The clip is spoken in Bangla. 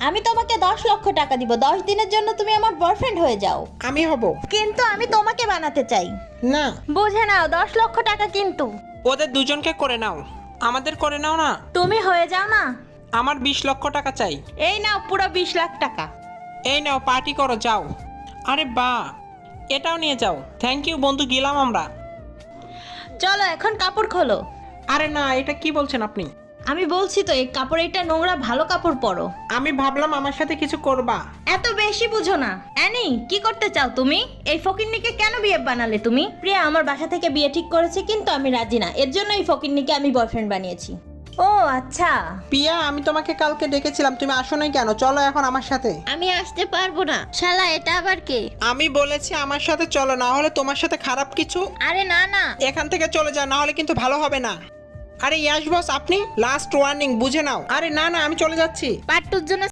আমি তোমাকে 10 লক্ষ টাকা দিব, 10 দিনের জন্য তুমি আমার বয়ফ্রেন্ড হয়ে যাও। আমি হব কিন্তু আমি তোমাকে বানাতে চাই। না। বুঝে নাও, 10 লক্ষ টাকা কিন্তু। ওদের দুজনকে করে নাও, আমাদের করে নাও না। তুমি হয়ে যাও না। আমার 20 লক্ষ টাকা চাই। এই নাও পুরো 20 লাখ টাকা। এই নাও, পার্টি করো, যাও। আরে বাহ, এটাও নিয়ে যাও। থ্যাংক ইউ বন্ধু, গেলাম আমরা। চলো এখন কাপড় খোলো। আরে না, এটা কি বলছেন আপনি? আমি বলছি তো, এই কাপড় এটা নোংরা, ভালো কাপড় পরো। আমি ভাবলাম আমার সাথে কিছু করবা। এত বেশি বুঝো না। অ্যানি, কি করতে চাও তুমি? এই ফকিন্নিকে কেন বিয়ে বানালে তুমি? প্রিয়া আমার বাসা থেকে বিয়ে ঠিক করেছে, কিন্তু আমি রাজি না। এর জন্য এই ফকিন্নিকে আমি বয়ফ্রেন্ড বানিয়েছি। ও আচ্ছা। পিয়া, আমি তোমাকে কালকে ডেকেছিলাম, তুমি আসো নাই কেন? চলো এখন আমার সাথে। আমি আসতে পারবো না। শালা, এটা আবার কে? আমি বলেছি আমার সাথে চলো, না হলে তোমার সাথে খারাপ কিছু। আরে না না। এখান থেকে চলে যাও, না হলে কিন্তু ভালো হবে না। আরে ইয়াশ বস, আপনি লাস্ট ওয়ার্নিং, বুঝে নাও। আরে না না, আমি চলে যাচ্ছি। পার্ট 2 এর জন্য